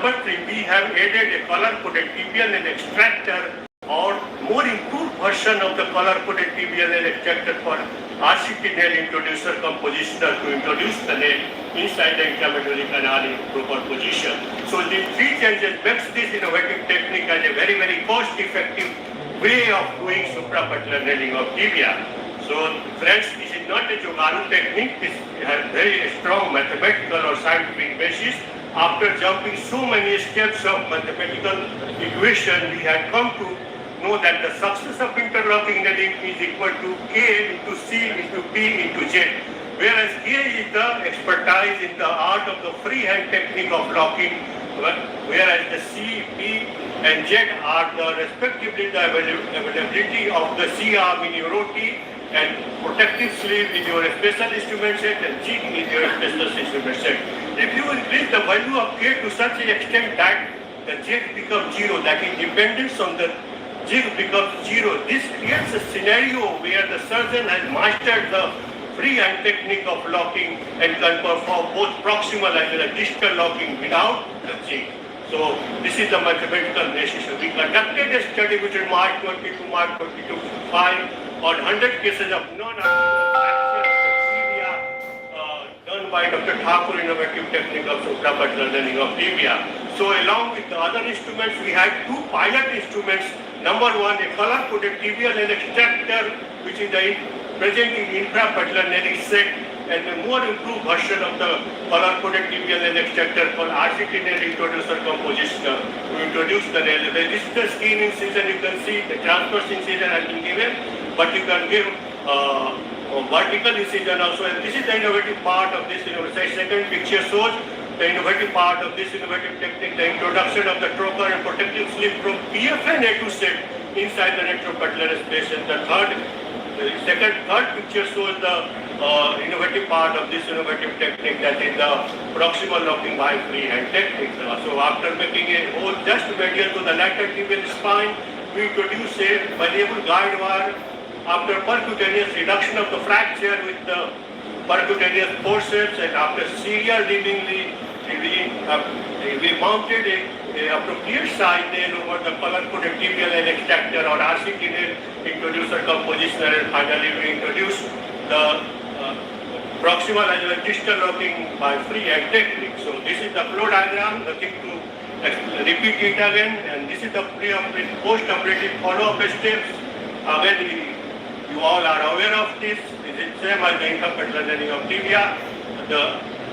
number 3, we have added a color-coded tibial nail extractor or more improved version of the color-coded tibial nail extractor for RCT nail introducer compositioner to introduce the nail inside the intramedullary canal in proper position. So these 3 changes makes this innovative technique as a very, very cost-effective way of doing suprapatellar nailing of tibia. So friends, this is not a Jogaru technique. This has very strong mathematical or scientific basis. After jumping so many steps of mathematical equation, we had come to know that the success of interlocking nailing is equal to K into C into P into Z. Whereas K is the expertise in the art of the freehand technique of locking, whereas the C, P and Z are the respectively the availability of the C arm in your OT and protective sleeve in your special instrument set and jig in your special instrument set. If you increase the value of K to such an extent that the jig becomes 0, that is dependence on the jig becomes 0, this creates a scenario where the surgeon has mastered the freehand technique of locking and can perform both proximal as well as distal locking without the jig. So this is the mathematical basis. We conducted a study between March 20 to March 22 5 on 100 cases of non-fracture tibia done by Dr. Thakur innovative technique of suprapatellar nailing of tibia. So along with the other instruments, we had 2 pilot instruments. Number 1, a color-coded tibial nail extractor, which is present in intrapatellar nailing set, and a more improved version of the color-coded tibial nail extractor called RCT nail introducer compositioner to introduce the nail. This is the skin incision. You can see the transverse incision has been given, but you can give vertical incision also. And this is the innovative part of this. Second picture shows the innovative part of this innovative technique, the introduction of the trocar and protective sleeve from PFN A2 set inside the retropatellar space. And the third picture shows the innovative part of this innovative technique, that is the proximal locking by freehand technique. So after making a hole just medial to the lateral tibial spine, we introduce a malleable guide wire. After percutaneous reduction of the fracture with the percutaneous forceps, and after serial leadingly, we mounted a appropriate side nail over the color-coded tibial nail extractor or RCT nail introducer compositioner, and finally we introduced the proximal as well as distal locking by freehand technique. So this is the flow diagram, nothing to repeat it again, and this is the post-operative follow-up steps. Again, you all are aware of this. This is same as the intrapatellar nailing of tibia.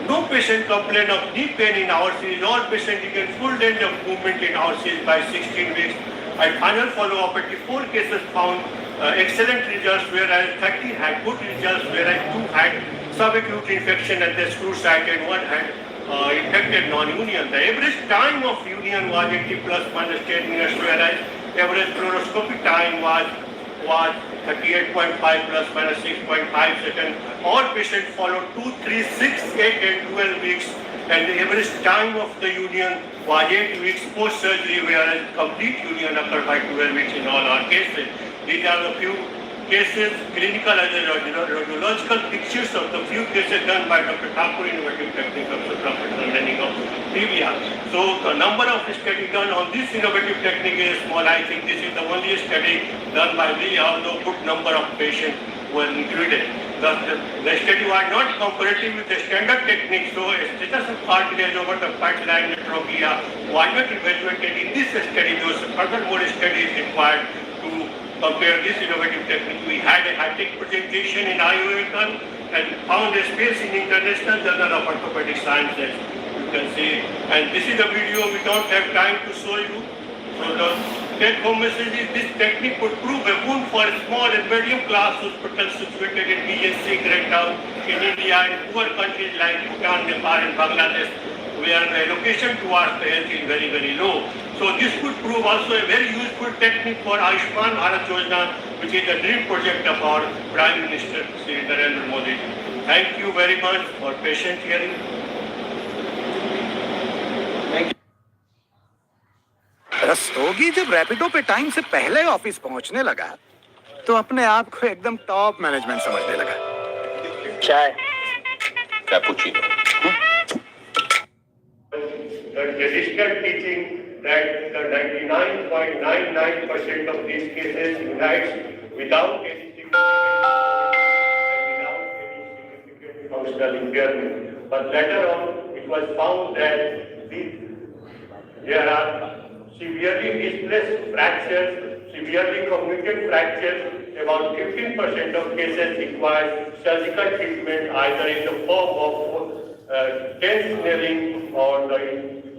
No patient complained of knee pain in our series. All patients get full range of movement in our series by 16 weeks. At final follow-up, 4 cases found excellent results, whereas 30 had good results, whereas 2 had subacute infection at the screw site and 1 had infected non-union. The average time of union was 80 plus minus 10 minutes, whereas average fluoroscopy time was 38.5 plus minus 6.5 seconds. All patients followed 2, 3, 6, 8 and 12 weeks, and the average time of the union was 8 weeks post-surgery, whereas complete union occurred by 12 weeks in all our cases. These are the few cases, clinical as well as radiological pictures of the few cases done by Dr. Thakur innovative technique of suprapatellar nailing of tibia. So the number of studies done on this innovative technique is small. I think this is the only study done by me, although good number of patients were included. The study was not comparative with the standard technique, so a status of cartilage over the pipeline trochlea was not evaluated in this study. Those furthermore studies required to compare this innovative technique. We had a high-tech presentation in IOACON and found a space in International Journal of Orthopedic Sciences. You can see, and this is a video we don't have time to show you. So the take-home message is this technique would prove a boon for small and medium-class hospitals situated in BSC grade town in India and poor countries like Bhutan, Nepal and Bangladesh, where the allocation towards the health is very, very low. So this could prove also a very useful technique for Ayushman Bharat Yojana, which is the dream project of our Prime Minister, Shri Narendra Modi. Thank you very much for patient hearing. Rastogi जब रैपिडो पे time से पहले office पहुंचने लगा तो अपने आप को एकदम टॉप मैनेजमेंट समझने लगा। चाय cappuccino. the traditional teaching that the 99.99% of these cases unites without any significant functional impairment. But later on, it was found that there are severely displaced fractures, severely comminuted fractures. About 15% of cases require surgical treatment either in the form of tense nailing or the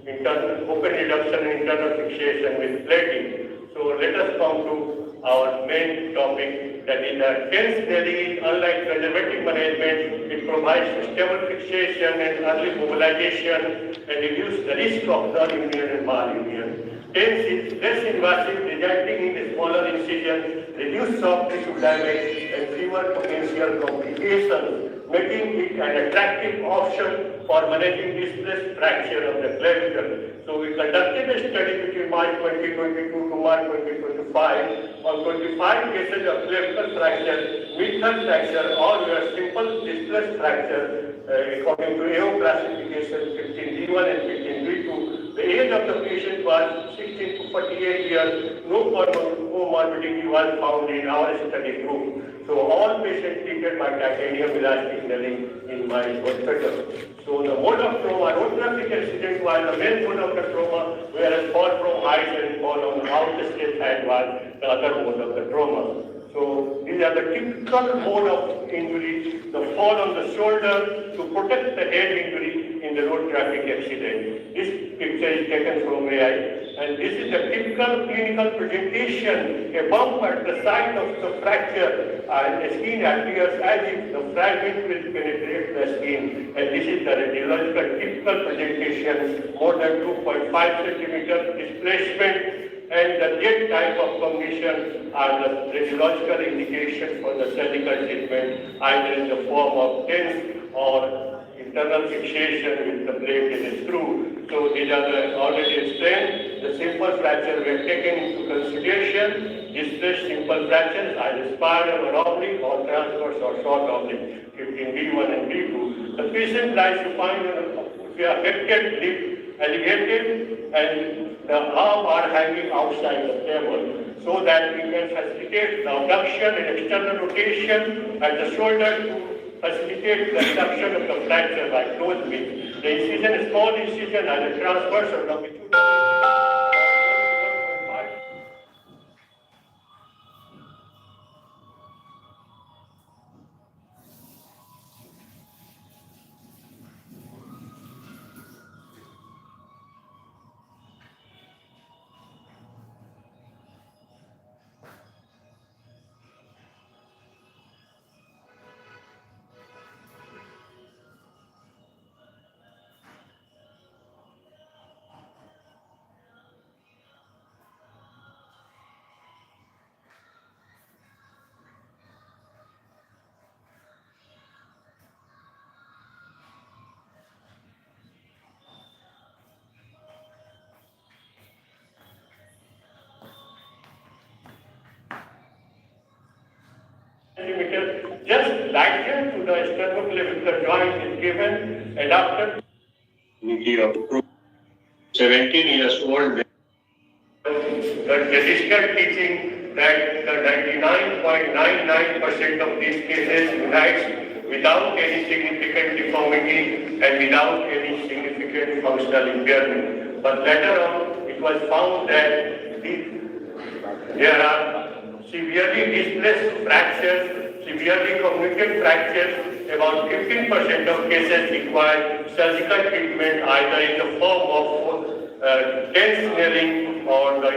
internal open reduction and internal fixation with plating. So let us come to our main topic, that is tense nailing. Unlike conservative management, it provides stable fixation and early mobilization and reduces the risk of non-union and malunion. Tense is less invasive, resulting in a smaller incision, reduced soft tissue damage, and fewer potential complications, making it an attractive option for managing displaced fracture of the clavicle. So we conducted a study between March 2022 to March 2025 on 25 cases of clavicle fracture, mid-third fracture, or were simple displaced fracture according to AO classification 15D1 and 15D2. The age of the patient was 16 to 48 years. No comorbidity was found in our study group. So all patients treated by titanium elastic nailing in my hospital. So the mode of trauma, road traffic accident was the main mode of the trauma, whereas fall from height and fall on out the step side was the other mode of the trauma. So these are the typical mode of injury, the fall on the shoulder to protect the head injury in the road traffic accident. This picture is taken from AI, and this is a typical clinical presentation. A bump at the site of the fracture, and the skin appears as if the fragment will penetrate the skin. And this is the radiological typical presentation, more than 2.5 centimeter displacement. And the jet type of condition are the radiological indication for the surgical treatment, either in the form of tense or internal fixation with the blade and a screw. So these are the already explained. The simple fracture we have taken into consideration. Displaced simple fractures either spiral or oblique or transverse or short oblique, 15B1 and B2. The patient lies supine on a affected lip, elevated, and the arm are hanging outside the table, so that we can facilitate the abduction and external rotation at the shoulder to facilitate the abduction of the fracture by closed wing. The incision, small incision, either transverse or longitudinal. Just lighter to the sternoclavicular joint is given, adapted. 17 years old. The traditional teaching that the 99.99% of these cases unites without any significant deformity and without any significant functional impairment. But later on, it was found that there are severely displaced fractures, severely comminuted fractures. About 15% of cases require surgical treatment either in the form of tense nailing or the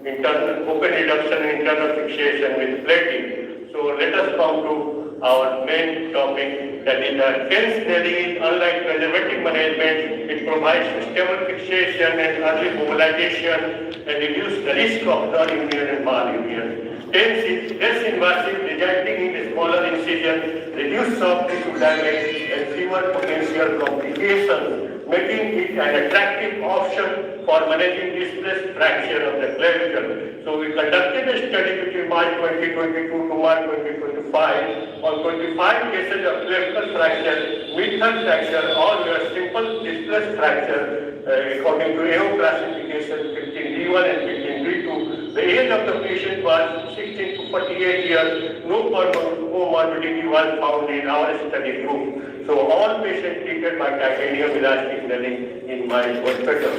internal open reduction and internal fixation with plating. So let us come to our main topic, that is tense nailing. Unlike conservative management, it provides stable fixation and early mobilization and reduces the risk of non-union and malunion. Tense is less invasive, resulting in a smaller incision, reduced soft tissue damage, and fewer potential complications, making it an attractive option for managing displaced fracture of the clavicle. So we conducted a study between March 2022 to March 2025 on 25 cases of clavicle fracture, mid-third fracture, or were simple displaced fracture, according to AO classification 15B1 and 15B2, the age of the patient was 16 to 48 years. No comorbidity was found in our study group. So all patients treated by titanium elastic nulling in my hospital.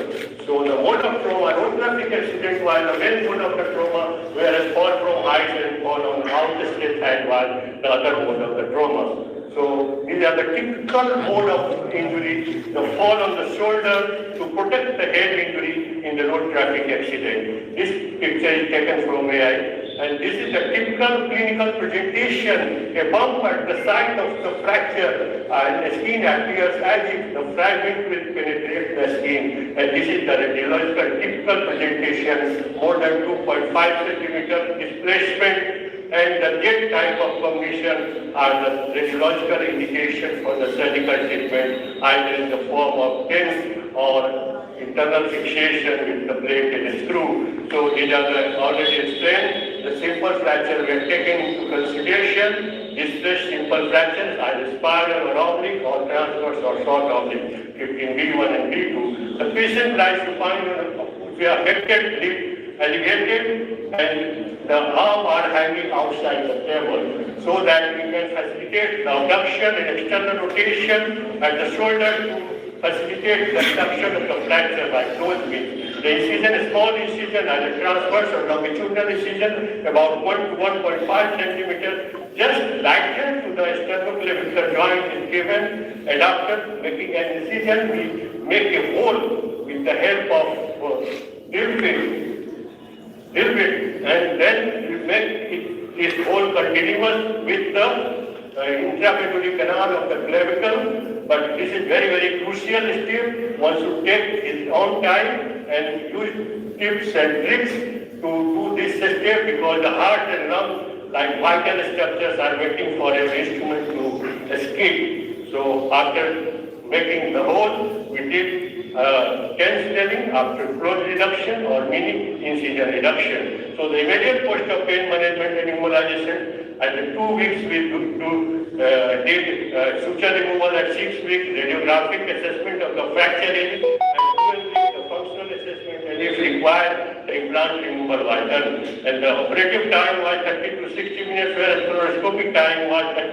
So the mode of trauma, no traffic accident was the main mode of the trauma, whereas fall from height and fall on outstretched hand was the other mode of the trauma. So these are the typical mode of injury, the fall on the shoulder to protect the head injury in the road traffic accident. This picture is taken from AI. And this is a typical clinical presentation, a bump at the site of the fracture, and the skin appears as if the fragment will penetrate the skin. And this is the radiological typical presentation, more than 2.5 centimeter displacement. And the jet type of cognition are the radiological indication for the surgical treatment, either in the form of tense or internal fixation with the plate and a screw. So these are the already explained. The simple fracture were taken into consideration. Distressed simple fractures, either spiral or oblique or transverse or short oblique, 15B1 and B2. The patient lies supine on a affected lip, elevated, and the arm are hanging outside the table, so that we can facilitate the abduction and external rotation at the shoulder to facilitate the abduction of the fracture by closed means. The incision, a small incision, either transverse or longitudinal incision, about 1 to 1.5 centimeters, just lightened to the sternoclavicular joint is given. Adapter making an incision, we make a hole with the help of drill bit, and then we make this hole continuous with the intramedullary canal of the clavicle. But this is very, very crucial step. One should take his own time and use tips and tricks to do this step, because the heart and lung, like vital structures, are waiting for an instrument to escape. So after making the hole, we did tense snelling after close reduction or mini incision reduction. So the immediate post of pain management and immobilization, after 2 weeks we did suture removal at 6 weeks, radiographic assessment of the fracture area, and 12 weeks the functional assessment, and if required, the implant removal was done. And the operative time was 30 to 60 minutes, whereas fluoroscopic time was 10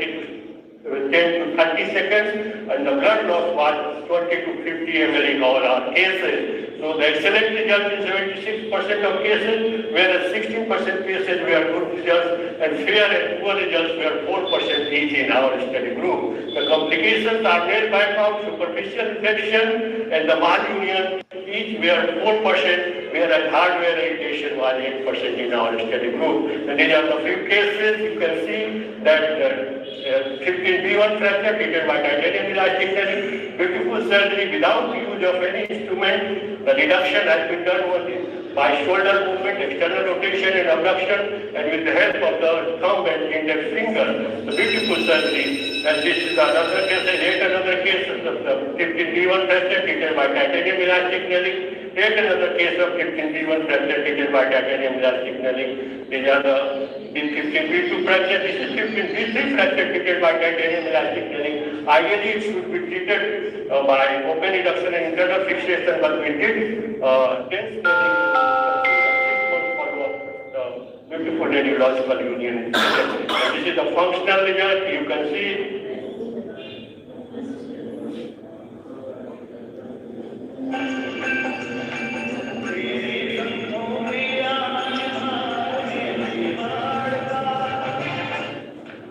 to 30 seconds, and the blood loss was 20 to 50 ml in all our cases. So the excellent result in 76% of cases, whereas 16% cases were good results, and fair and poor results were 4% each in our study group. The complications are nail bite, superficial infection, and the malunion, each were 4%, whereas hardware irritation was 8% in our study group. And these are the few cases. You can see that 15B1 fracture treated by titanium elastic nulling, beautiful surgery without use of any instrument. The reduction has been done only by shoulder movement, external rotation and abduction, and with the help of the thumb and index finger. The beautiful surgery. And this is another case, yet another case of the 15B1 fracture treated by titanium elastic nulling. Take another case of 15B1 fracture treated by titanium elastic nulling. These are the 15B2 fracture. This is 15B3 fracture treated by titanium elastic nulling. Ideally, it should be treated by open reduction and internal fixation, but we did tense nulling. Beautiful radiological union. And this is the functional result. You can see.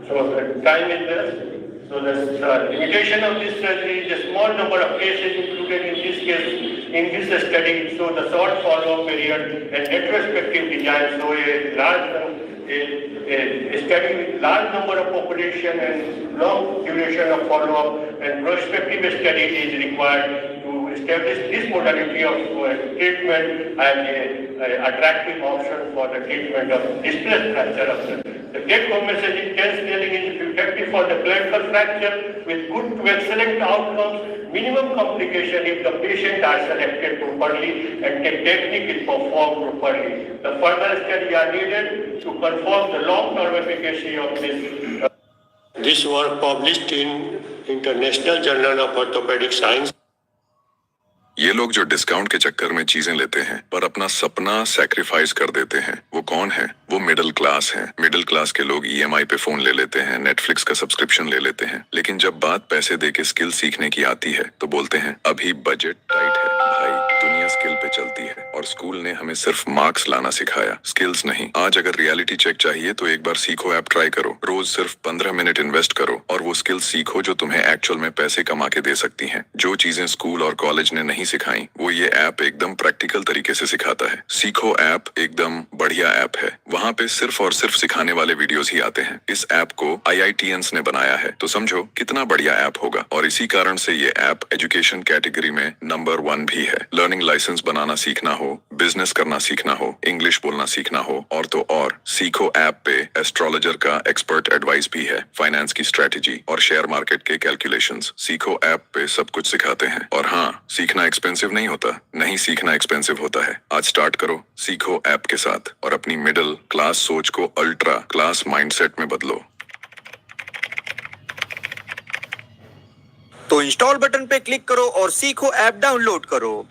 So the time is there. So the limitation of this surgery is a small number of cases included in this case, in this study. So the short follow-up period and retrospective design. So a study with large number of population and long duration of follow-up, and prospective study is required to establish this modality of treatment as an attractive option for the treatment of distress fracture of the take-home message is tense nulling is effective for the clavicle fracture with good to excellent outcomes, minimum complication if the patient are selected properly and the technique is performed properly. The further study are needed to confirm the long-term efficacy of this. This work published in International Journal of Orthopedic Science. ये लोग जो discount के चक्कर में चीजें लेते हैं पर अपना सपना सैक्रिफाइस कर देते हैं, वो कौन है? वो मिडिल क्लास है। मिडिल क्लास के लोग ईएमआई पे फोन ले लेते हैं, नेटफ्लिक्स का सब्सक्रिप्शन ले लेते हैं, लेकिन जब बात पैसे दे के स्किल सीखने की आती है तो बोलते हैं अभी बजट टाइट है। भाई, दुनिया स्किल पे चलती है और स्कूल ने हमें सिर्फ मार्क्स लाना सिखाया, स्किल्स नहीं। आज अगर रियलिटी चेक चाहिए तो एक बार सीखो ऐप ट्राई करो, रोज सिर्फ 15 मिनट इन्वेस्ट करो और वो स्किल्स सीखो जो तुम्हें एक्चुअल में पैसे कमा के दे सकती हैं। जो चीजें स्कूल और कॉलेज ने नहीं सिखाई वो ये ऐप एकदम प्रैक्टिकल तरीके से सिखाता है। सीखो ऐप एकदम बढ़िया ऐप है। वहाँ पे सिर्फ और सिर्फ सिखाने वाले वीडियोस ही आते हैं। इस ऐप को IITians ने बनाया है, तो समझो कितना बढ़िया ऐप होगा। और इसी कारण से ये ऐप एजुकेशन कैटेगरी में नंबर 1 भी है। लर्निंग लाइसेंस बनाना सीखना हो, बिजनेस करना सीखना हो, इंग्लिश बोलना सीखना हो और तो और, सीखो ऐप पे एस्ट्रोलॉजर का एक्सपर्ट एडवाइस भी है, फाइनेंस की स्ट्रेटेजी और शेयर मार्केट के कैलकुलेशंस। सीखो ऐप पे सब कुछ सिखाते हैं। और हाँ, सीखना एक्सपेंसिव नहीं होता, नहीं सीखना एक्सपेंसिव होता है। आज स्टार्ट करो सीखो ऐप के साथ और अपनी मिडिल क्लास सोच को अल्ट्रा क्लास माइंडसेट में बदलो। तो इंस्टॉल बटन पे क्लिक करो और सीखो ऐप डाउनलोड करो।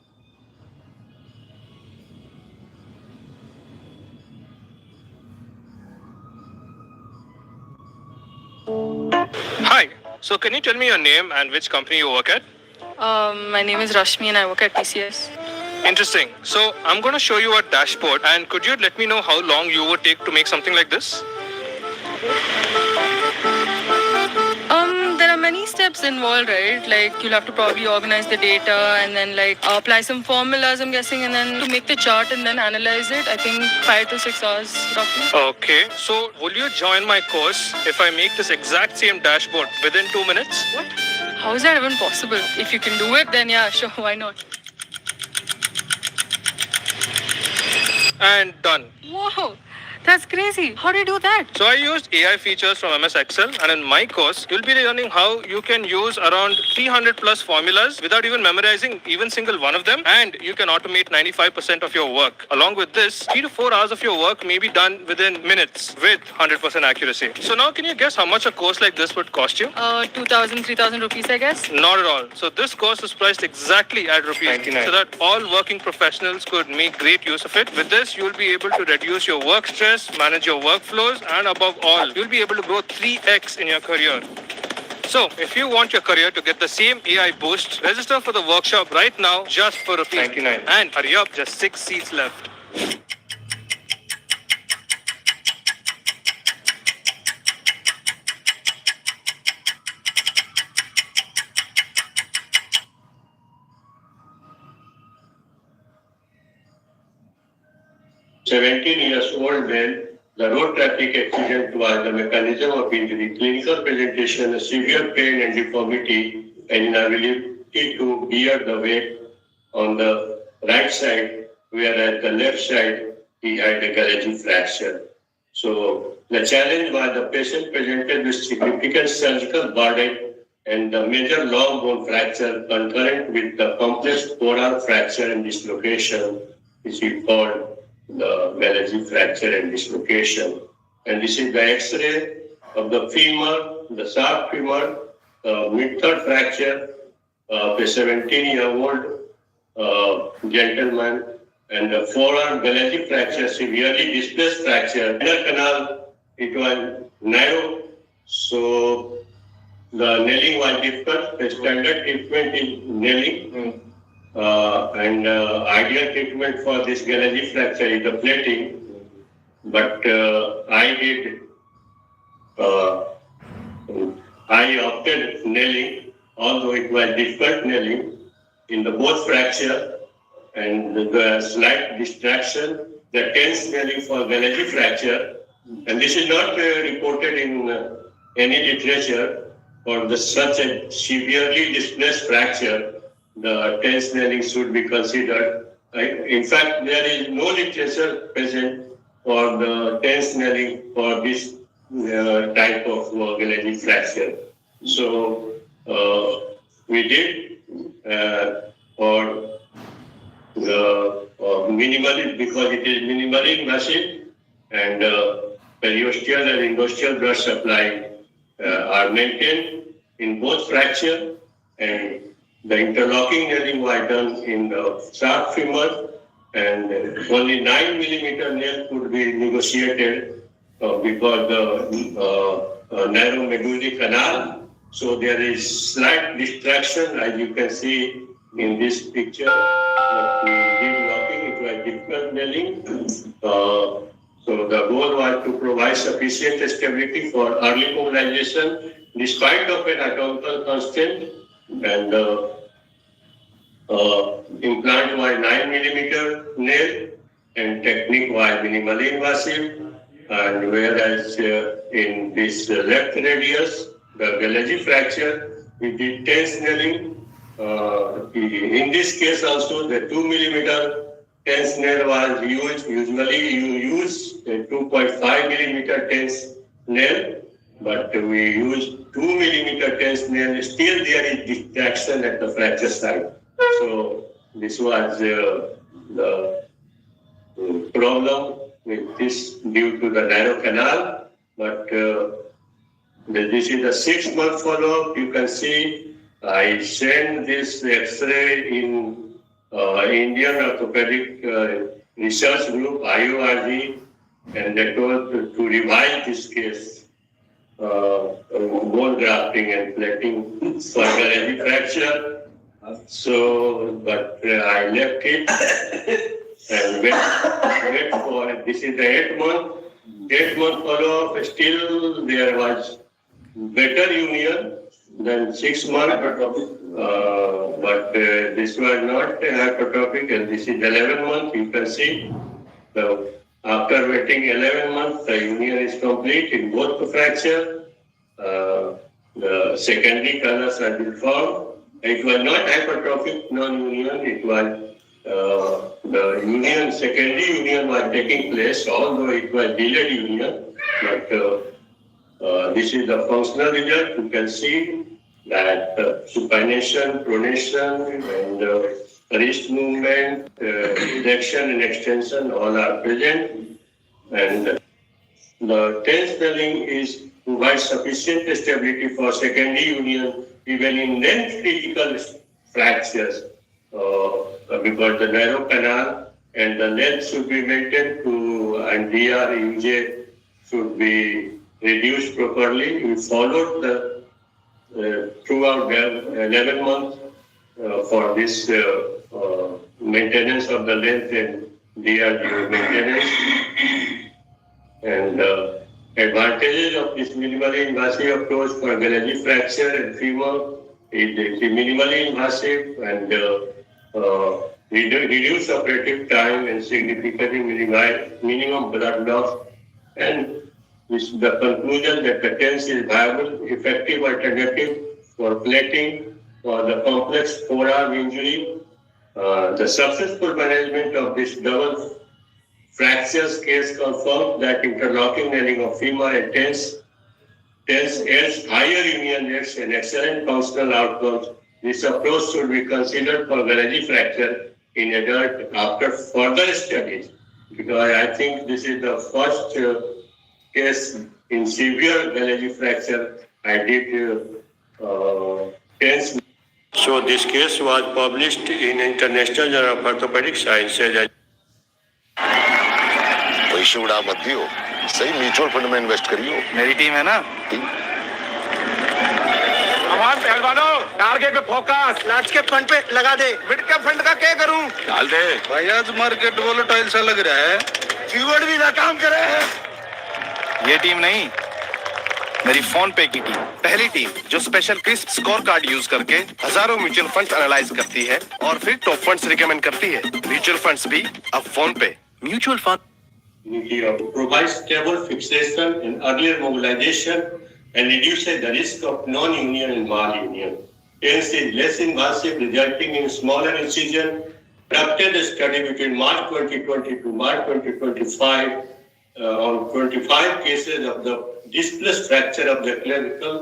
Hi. So can you tell me your name and which company you work at? My name is Rashmi and I work at TCS. Interesting. So I'm going to show you a dashboard, and could you let me know how long you would take to make something like this? There are many steps involved, right? Like you'll have to probably organize the data and then like apply some formulas, I'm guessing, and then to make the chart and then analyze it. I think 5 to 6 hours roughly. Okay. So will you join my course if I make this exact same dashboard within 2 minutes? What? How is that even possible? If you can do it, then yeah, sure, why not? And done. Wow, that's crazy. How do you do that? So I used AI features from MS Excel, and in my course, you'll be learning how you can use around 300 plus formulas without even memorizing even single one of them, and you can automate 95% of your work. Along with this, 3 to 4 hours of your work may be done within minutes with 100% accuracy. So now can you guess how much a course like this would cost you? 2,000, 3,000 rupees, I guess. Not at all. So this course is priced exactly at rupees 99, so that all working professionals could make great use of it. With this, you'll be able to reduce your work stress, manage your workflows, and above all, you'll be able to grow 3x in your career. So, if you want your career to get the same AI boost, register for the workshop right now just for rupees 99. And hurry up, just 6 seats left. Years-old man, the road traffic accident was the mechanism of injury, clinical presentation, severe pain and deformity, and inability to bear the weight on the right side, whereas the left side he had a gallaging fracture. So the challenge was the patient presented with significant surgical burden and the major long bone fracture concurrent with the complex polar fracture and dislocation, which we called the gallaging fracture and dislocation. And this is the X-ray of the femur, the sharp femur, mid-third fracture of a 17-year-old gentleman, and the forearm gallaging fracture, severely displaced fracture. Inner canal, it was narrow, so the nailing was difficult. The standard treatment is nailing. And ideal treatment for this gallaging fracture is the plating, but I opted nailing, although it was difficult nailing in the both fracture and the slight distraction, the tense nailing for gallaging fracture, and this is not reported in any literature for such a severely displaced fracture. The tense nailing should be considered. In fact, there is no literature present for the tense nailing for this type of gallaging fracture. So we did for the minimally, because it is minimally invasive, and periosteal and endosteal blood supply are maintained in both fracture, and The interlocking nailing was done in the sharp femur, and only 9 millimeter nail could be negotiated because the narrow medullary canal. So there is slight distraction, as you can see in this picture. But we did locking, it was difficult nailing. So the goal was to provide sufficient stability for early mobilization despite of an anatomical constraint, and implant was 9 millimeter nail and technique was minimally invasive. And whereas in this left radius, the Gallagher fracture, we did tense nailing. In this case also, the 2 millimeter tense nail was used. Usually you use a 2.5 millimeter tense nail, but we use 2 millimeter tense nail. Still there is distraction at the fracture site. So this was the problem with this due to the narrow canal. But this is a 6-month follow-up. You can see I sent this X-ray in Indian Orthopedic Research Group, IORG, and they told to revise this case, bone grafting and plating for Gallagher fracture. So, but I left it and wait for, this is the 8-month follow-up. Still there was better union than 6 months, but this was not hypertrophic, and this is 11 months. You can see. So after waiting 11 months, the union is complete in both the fracture. The secondary colors have been formed. It was not hypertrophic non-union. It was the union, secondary union was taking place, although it was delayed union. But this is the functional result. You can see that supination, pronation, and wrist movement, flexion and extension all are present. And the tense nailing is provides sufficient stability for secondary union even in length critical fractures because the narrow canal and the length should be maintained to, and DR, UJ should be reduced properly. We followed the throughout 11 months for this maintenance of the length and DR maintenance. And advantages of this minimally invasive approach for Gallagher fracture and femur is minimally invasive and reduce operative time and significantly minimize minimum blood loss. And this is the conclusion that the TENS is viable, effective alternative for plating for the complex forearm injury. The successful management of this double fractures case confirmed that interlocking nailing of femur and TENS aids higher union rates and excellent functional outcomes. This approach should be considered for Gallagher fracture in adult after further studies, because I think this is the first case in severe Gallagher fracture. I did TENS. So this case was published in International Journal of Orthopedic Sciences. पैसे उड़ा मत दियो, सही mutual fund में invest करियो। मेरी team है ना। हमारे पहलवानों, टारगेट पे फोकस, लार्ज कैप फंड पे लगा दे। मिड कैप फंड का क्या करूं? डाल दे। भाई आज मार्केट वोलेटाइल सा लग रहा है। कीवर्ड भी ना काम करे है। ये टीम नहीं, मेरी फोन पे की टीम, पहली टीम जो special crisp score card use करके हजारों म्यूचुअल फंड्स एनालाइज करती है और फिर टॉप फंड्स रिकमेंड करती है। म्यूचुअल फंड्स भी अब फोन पे। Mutual fund provides stable fixation and earlier mobilization and reduces the risk of non-union and malunion. TENS is less invasive, resulting in smaller incision. Conducted a study between March 2020 to March 2025 on 25 cases of the displaced fracture of the clavicle.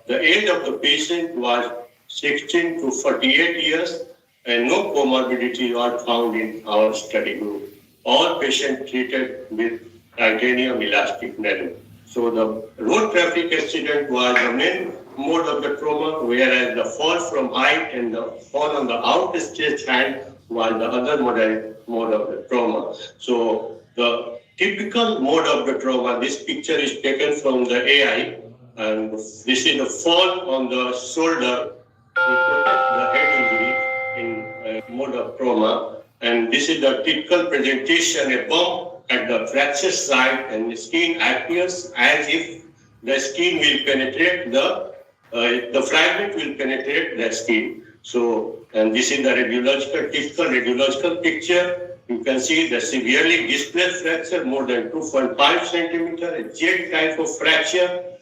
The age of the patient was 16 to 48 years and no comorbidity was found in our study group. All patients treated with titanium elastic nailing. So the road traffic accident was the main mode of the trauma, whereas the fall from height and the fall on the outstretched hand was the other mode of the trauma. So the typical mode of the trauma, this picture is taken from the AI, and this is the fall on the shoulder to protect the head injury in mode of trauma. And this is the typical presentation, a bump at the fracture site, and the skin appears as if the skin will penetrate the fragment will penetrate the skin. So, and this is the typical radiological picture. You can see the severely displaced fracture, more than 2.5 centimeter, a jet type of fracture,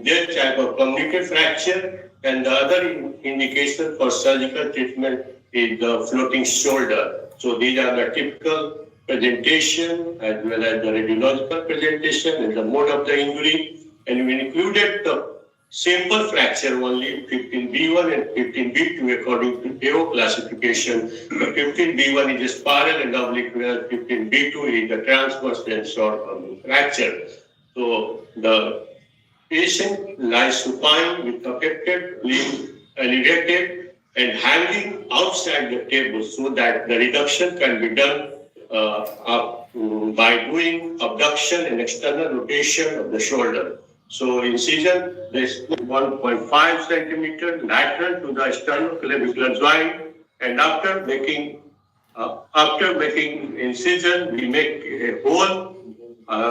jet type of communicated fracture, and the other indication for surgical treatment is the floating shoulder. So these are the typical presentation as well as the radiological presentation and the mode of the injury. And we included the simple fracture only, 15B1 and 15B2 according to AO classification. The 15B1 is a spiral and oblique, whereas 15B2 is a transverse and short fracture. So the patient lies supine with affected limb elevated and hanging outside the table so that the reduction can be done by doing abduction and external rotation of the shoulder. So incision is 1.5 centimeter lateral to the sternoclavicular joint, and after making incision, we make a hole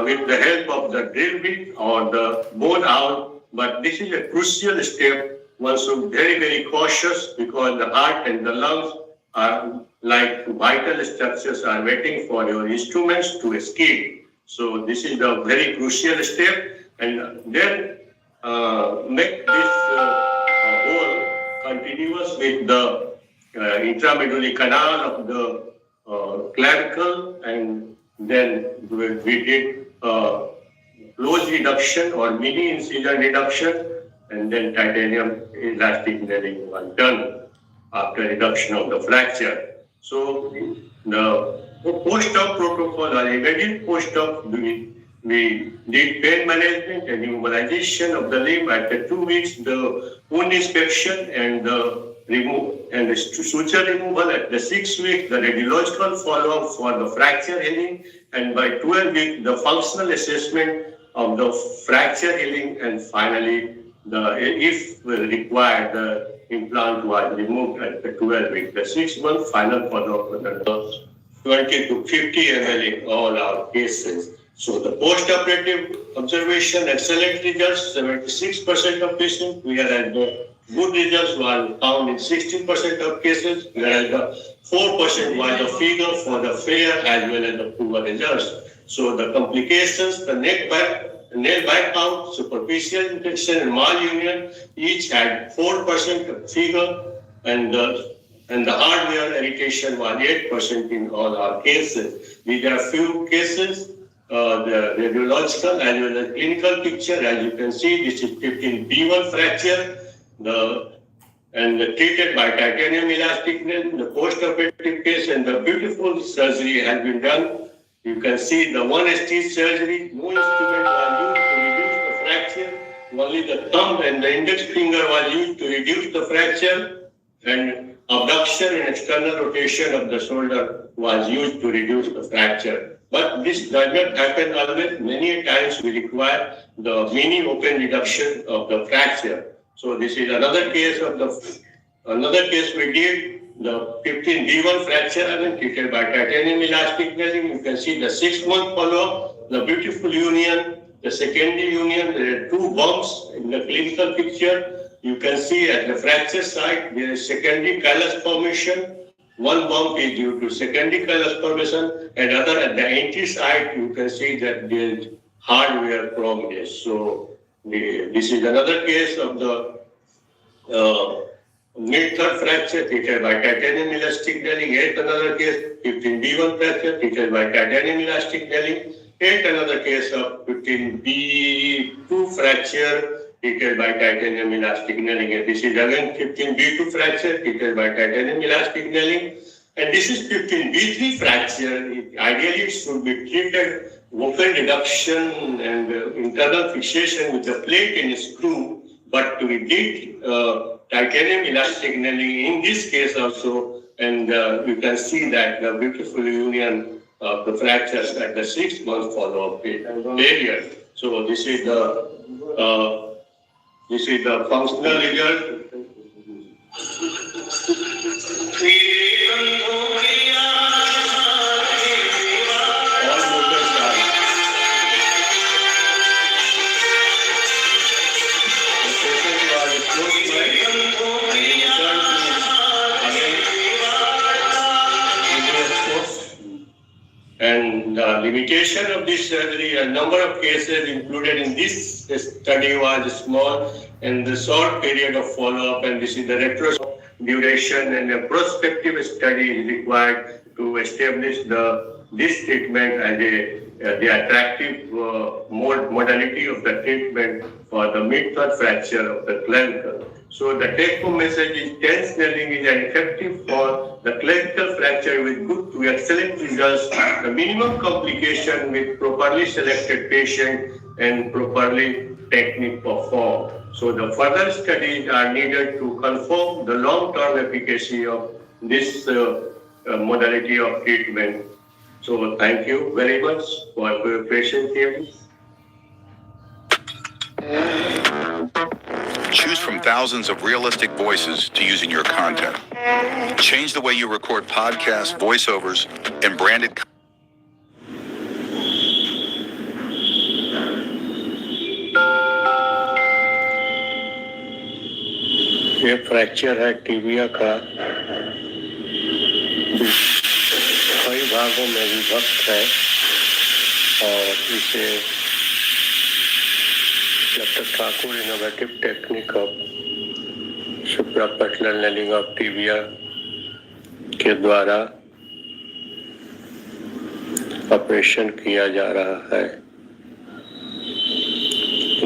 with the help of the drill bit or the bone out. But this is a crucial step. One should be very, very cautious because the heart and the lungs are like vital structures are waiting for your instruments to escape. So this is the very crucial step. And then make this hole continuous with the intramedullary canal of the clavicle, and then we did close reduction or mini incision reduction, and then titanium elastic nailing was done after reduction of the fracture. So the post-op protocol or immediate post-op, we did pain management and immobilization of the limb at the 2 weeks, the wound inspection and the suture removal at the 6 weeks, the radiological follow-up for the fracture healing, and by 12 weeks, the functional assessment of the fracture healing, and finally, if required, the implant was removed at the 12 weeks. The 6-month final follow-up with the 20 to 50 ml in all our cases. So the post-operative observation, excellent results, 76% of patients, whereas the good results were found in 16% of cases, whereas the 4% was the figure for the fair as well as the poor results. So the complications, the nail bite out, superficial infection and malunion each had 4% figure, and the hardware irritation was 8% in all our cases. These are few cases. The radiological as well as clinical picture, as you can see, this is 15B1 fracture, treated by titanium elastic nail, the post-operative case, and the beautiful surgery has been done. You can see the one stitch surgery, no instrument was used to reduce the fracture, only the thumb and the index finger was used to reduce the fracture, and abduction and external rotation of the shoulder was used to reduce the fracture. But this does not happen always. Many times we require the mini open reduction of the fracture. So this is another case we did, the 15B1 fracture treated by titanium elastic nailing. You can see the 6-month follow-up, the beautiful union, the secondary union. There are 2 bumps in the clinical picture. You can see at the fracture site, there is secondary callus formation. One bump is due to secondary callus formation, and other at the entry site, you can see that there is hardware prominence. So this is another case of the mid-third fracture treated by titanium elastic nailing. Yet another case, 15B1 fracture treated by titanium elastic nailing. Yet another case of 15B2 fracture treated by titanium elastic nailing. And this is again 15B2 fracture treated by titanium elastic nailing. And this is 15B3 fracture. Ideally, it should be treated open reduction and internal fixation with the plate and screw. but we did titanium elastic nailing in this case also, and you can see that the beautiful union of the fractures at the 6 month follow-up period. So this is the functional result. And the limitation of this surgery, a number of cases included in this study was small and the short period of follow-up, and this is the retrospective duration, and a prospective study is required to establish this treatment as the attractive modality of the treatment for the mid-third fracture of the clavicle. So the take-home message is TENS nailing is effective for the clavicle fracture with good to excellent results, the minimum complication with properly selected patient and properly technique performed. So the further studies are needed to confirm the long-term efficacy of this modality of treatment. So thank you very much for your patience here. Choose from thousands of realistic voices to use in your content. Change the way you record podcasts, voiceovers, and branded content. ये fracture है tibia का, कई भागों में विभक्त है और इसे doctor Thakur innovative technique of suprapatellar nailing of tibia के द्वारा ऑपरेशन किया जा रहा है।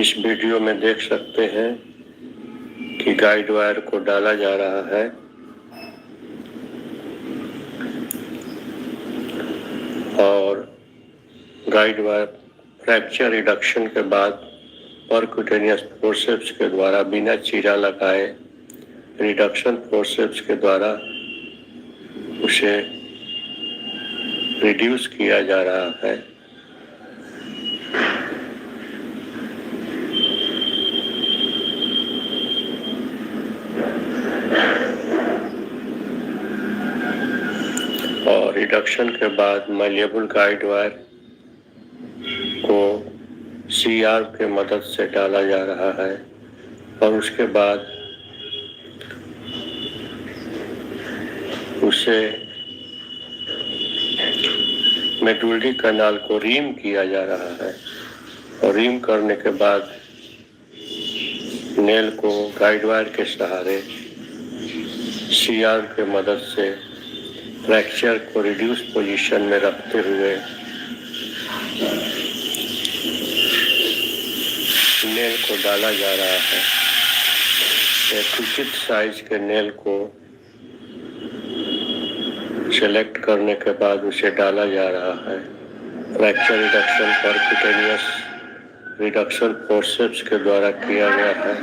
इस वीडियो में देख सकते हैं कि गाइड वायर को डाला जा रहा है और गाइड वायर फ्रैक्चर रिडक्शन के बाद परक्यूटेनियस फोर्सेप्स के द्वारा बिना चीरा लगाए रिडक्शन फोर्सेप्स के द्वारा उसे रिड्यूस किया जा रहा है। और रिडक्शन के बाद मैलिएबल गाइड वायर को CR के मदद से डाला जा रहा है और उसके बाद उसे मेडुलरी कैनाल को रीम किया जा रहा है और रीम करने के बाद नेल को गाइड वायर के सहारे CR के मदद से फ्रैक्चर को रिड्यूस पोजीशन में रखते हुए नेल को डाला जा रहा है। एक उचित साइज के नेल को सेलेक्ट करने के बाद उसे डाला जा रहा है। Fracture reduction percutaneous reduction forceps के द्वारा किया गया है।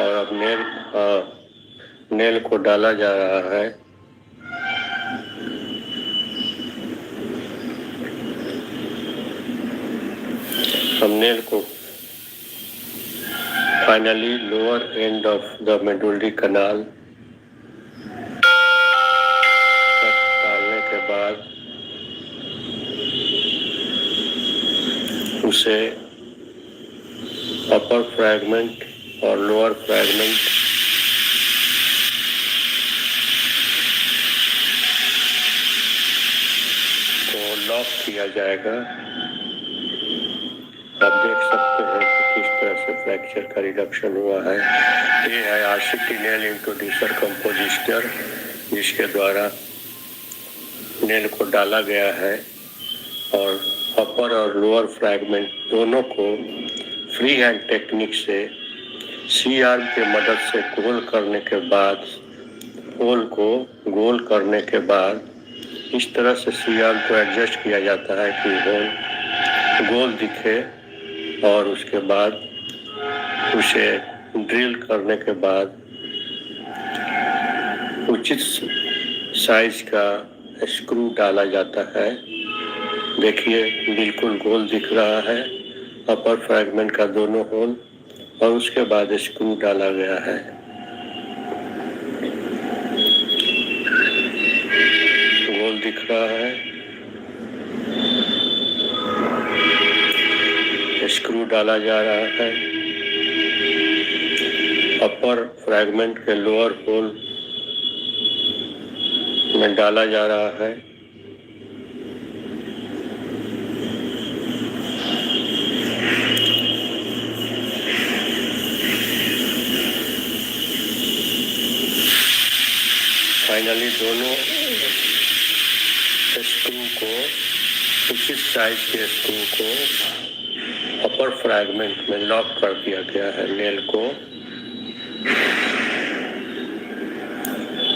और अब नेल को डाला जा रहा है। हम नेल को finally lower end of the medullary canal डालने के बाद उसे अपर फ्रैगमेंट और लोअर फ्रैगमेंट को लॉक किया जाएगा। आप देख सकते हैं कि किस तरह से फ्रैक्चर का रिडक्शन हुआ है। ये है RCT नेल इंट्रोड्यूसर कंपोजिस्टर, जिसके द्वारा नेल को डाला गया है और अपर और लोअर फ्रैगमेंट दोनों को फ्री हैंड टेक्निक से CR के मदद से गोल करने के बाद होल को गोल करने के बाद इस तरह से सी आर्म को एडजस्ट किया जाता है कि होल गोल दिखे और उसके बाद उसे ड्रिल करने के बाद उचित साइज का स्क्रू डाला जाता है। देखिए बिल्कुल गोल दिख रहा है अपर फ्रैगमेंट का दोनों होल और उसके बाद स्क्रू डाला गया है। गोल दिख रहा है, स्क्रू डाला जा रहा है, अपर फ्रैगमेंट के लोअर होल में डाला जा रहा है। फाइनली दोनों स्क्रू को उचित साइज के स्क्रू को अपर फ्रैगमेंट में लॉक कर दिया गया है नेल को,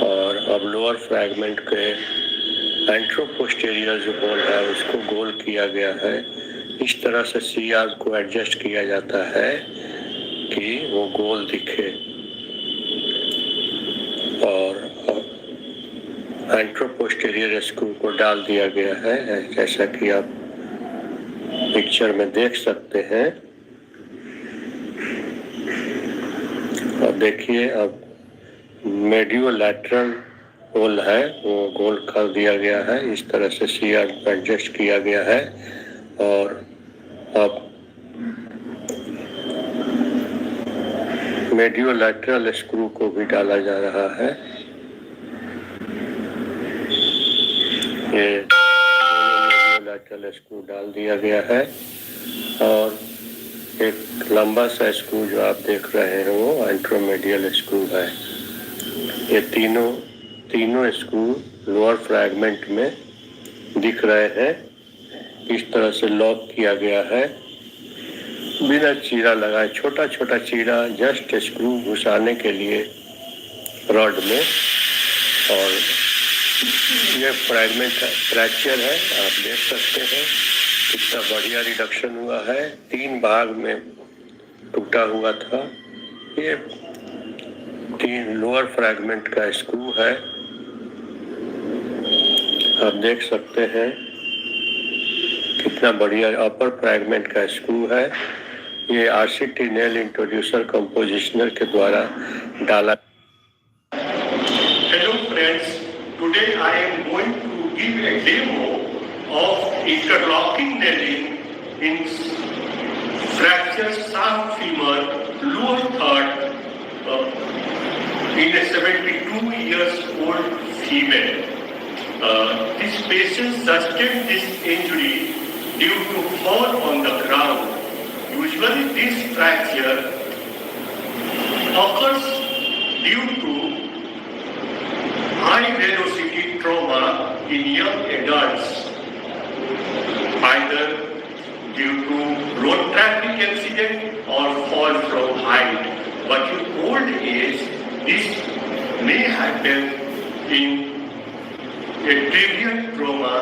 और अब लोअर फ्रैगमेंट के एंट्रोपोस्टेरियर जो होल है उसको गोल किया गया है। इस तरह से सी आर्म को एडजस्ट किया जाता है कि वो गोल दिखे, और एंट्रोपोस्टेरियर स्क्रू को डाल दिया गया है जैसा कि आप पिक्चर में देख सकते हैं। और देखिए अब मेडियोलैटरल होल है वो गोल कर दिया गया है। इस तरह से सी आर्म को एडजस्ट किया गया है और अब मेडियोलैटरल स्क्रू को भी डाला जा रहा है। ये मेडियोलैटरल स्क्रू डाल दिया गया है और एक लंबा सा स्क्रू जो आप देख रहे हैं वो एंट्रोमेडियल स्क्रू है। ये तीनों स्क्रू लोअर फ्रैगमेंट में दिख रहे हैं। इस तरह से लॉक किया गया है बिना चीरा लगाए, छोटा छोटा चीरा जस्ट स्क्रू घुसाने के लिए रॉड में। और ये फ्रैगमेंट फ्रैक्चर है, आप देख सकते हैं कितना बढ़िया रिडक्शन हुआ है। 3 भाग में टूटा हुआ था। ये 3 लोअर फ्रैगमेंट का स्क्रू है, आप देख सकते हैं कितना बढ़िया अपर फ्रैगमेंट का स्क्रू है। ये RCT नेल इंट्रोड्यूसर कंपोजिशनर के द्वारा डाला। Hello friends, today I am going to give a demo of interlocking nailing in fractured shaft femur lower third in a 72 years old female. This patient sustained this injury due to fall on the ground. Usually this fracture occurs due to high velocity trauma in young adults, either due to road traffic accident or fall from height. But in old age, this may happen in a trivial trauma.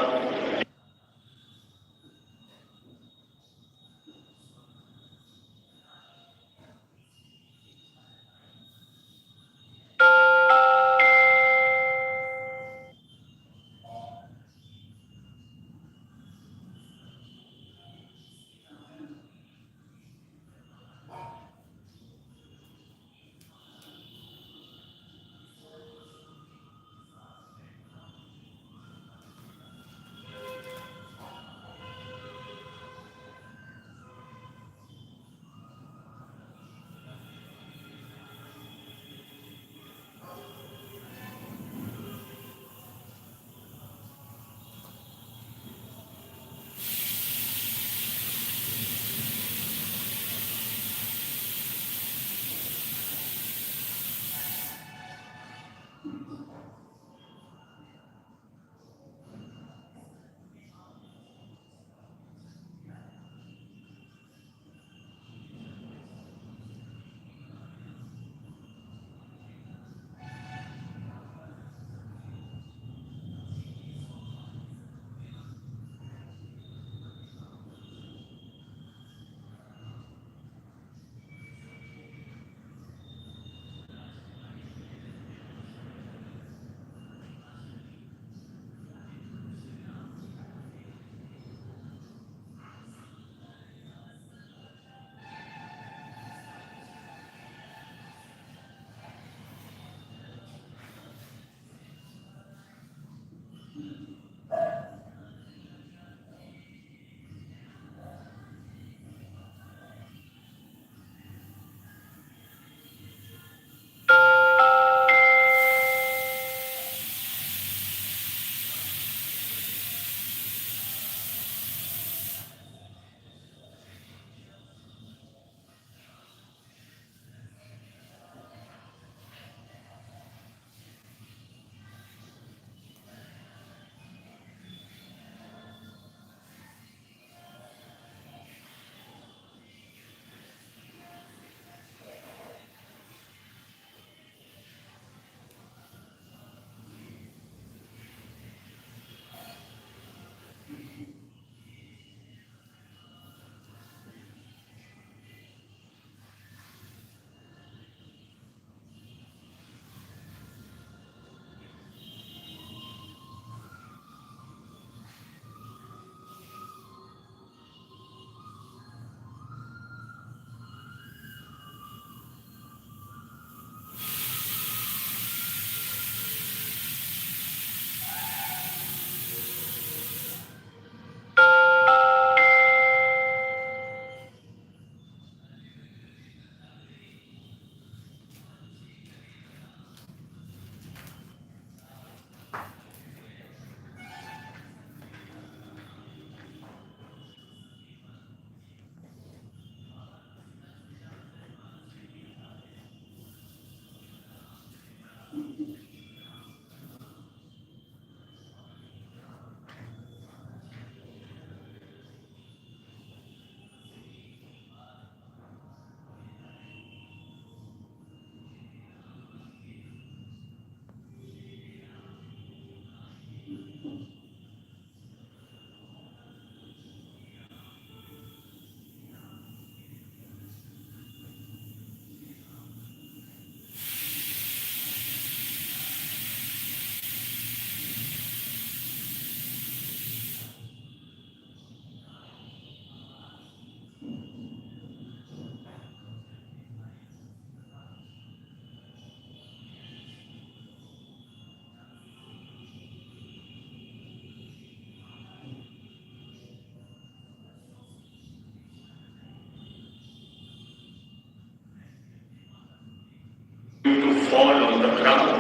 To fall on the ground.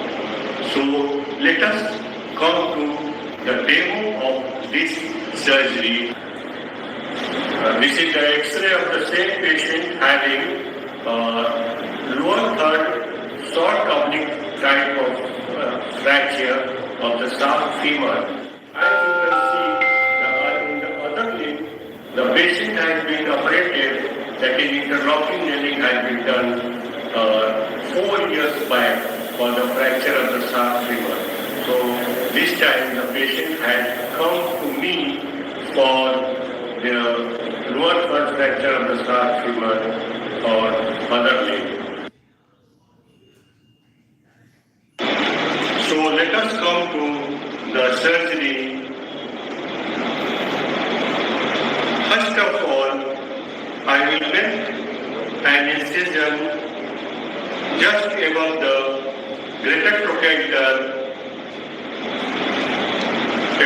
So let us come to the demo of this surgery. This is the X-ray of the same patient having lower third short oblique type of fracture of the shaft femur. As you can see, in the other limb, the patient has been operated, that is interlocking nailing has been done 4 years back for the fracture of the shaft femur. So this time the patient had come to me for the lower third fracture of the shaft femur or other limb. So let us come to the surgery. First of all, I will make an incision just above the greater trochanter,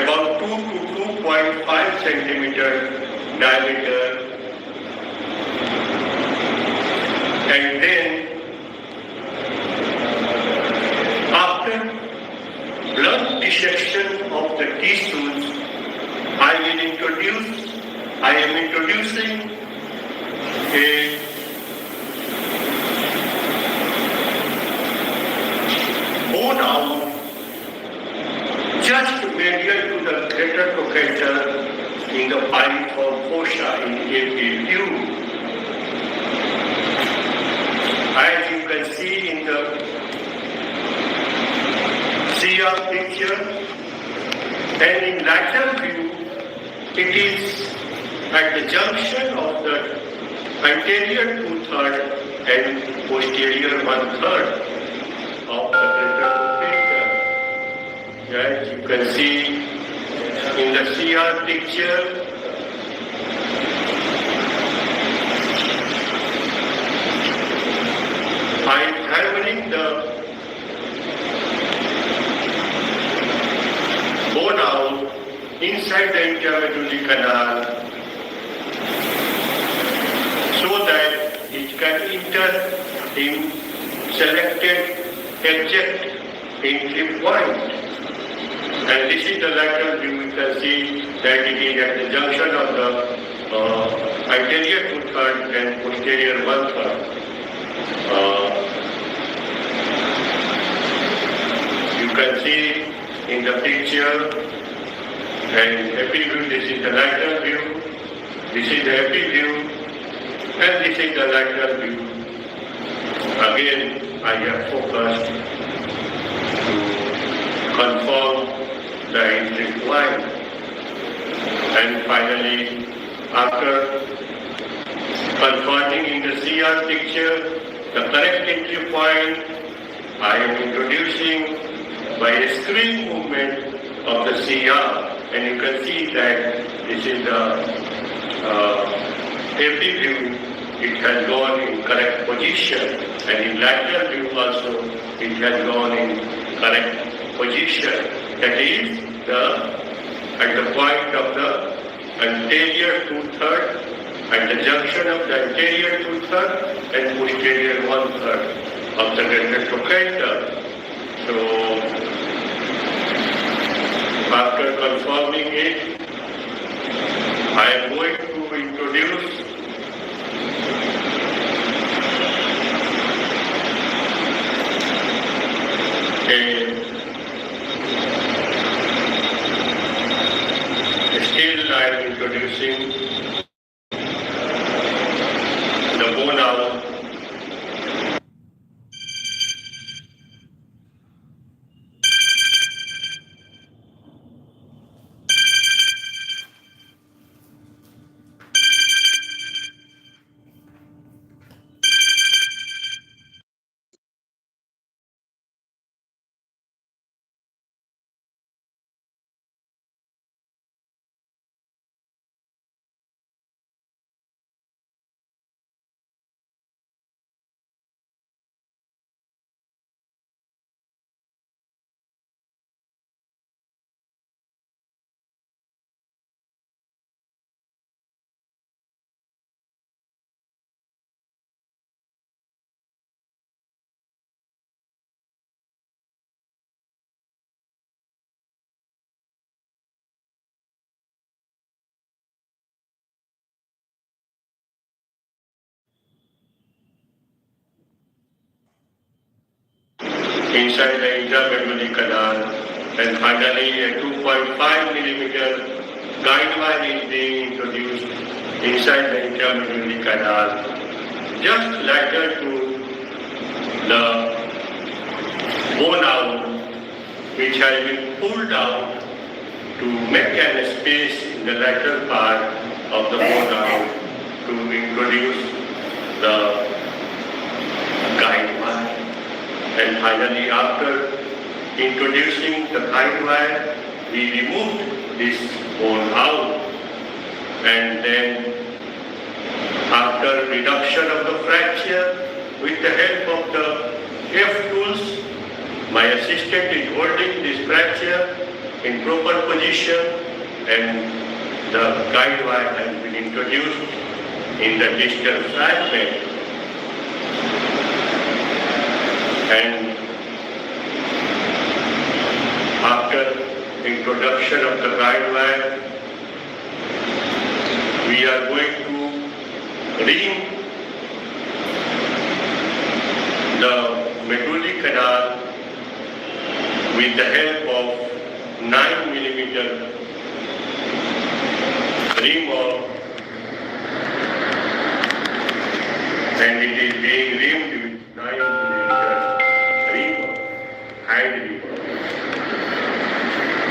about 2 to 2.5 centimeter diameter, and then after blunt dissection of the tissues, I am introducing a bone out just medial to the greater trochanter in the piriform fossa in AP view. As you can see in the CR picture, and in lateral view, it is at the junction of the anterior 2/3 and posterior 1/3 of the greater trochanter. As you can see in the CR picture, I am hammering the bone out inside the intramedullary canal so that it can enter in selected exact entry point. And this is the lateral view. You can see that it is at the junction of the anterior 2/3 and posterior 1/3. You can see in the picture, and epi view, this is the lateral view, this is the epi view, and this is the lateral view. Again, I have focused to confirm the entry point. And finally, after confirming in the CR picture the correct entry point, I am introducing by a screen movement of the CR, and you can see that this is the every view. It has gone in correct position, and in lateral view also it has gone in correct position. That is at the point of the anterior 2/3, at the junction of the anterior 2/3 and posterior 1/3 of the greater trochanter. So after confirming it, I am going to introduce a inside the intramedullary canal, and finally a 2.5 millimeter guide wire is being introduced inside the intramedullary canal, just lateral to the bone out, which has been pulled out to make a space in the lateral part of the bone out to introduce the guide wire. And finally, after introducing the guide wire, we removed this bone out, and then after reduction of the fracture, with the help of the F tools, my assistant is holding this fracture in proper position, and the guide wire has been introduced in the distal fragment. And after introduction of the guide wire, we are going to ream the medullary canal with the help of 9 millimeter reamer, and it is being reamed with 9 millimeter reamer, hand reamer,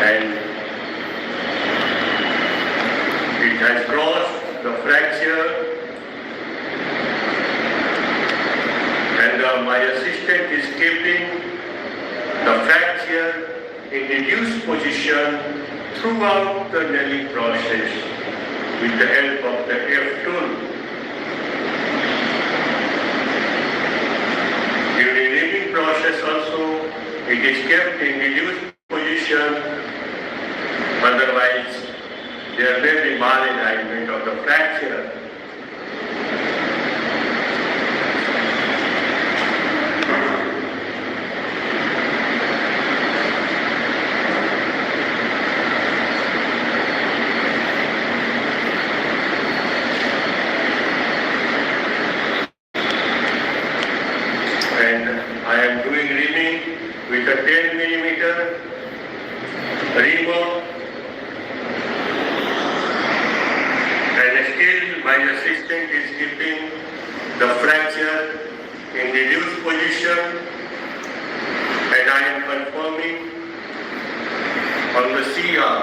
and it has crossed the fracture, and my assistant is keeping the fracture in reduced position throughout the nailing process with the help of the F tool. During reaming process also, it is kept in reduced position, otherwise there may be malalignment of the fracture. And I am doing reaming with a 10 millimeter reamer, and still my assistant is keeping the fracture in reduced position, and I am confirming on the CR.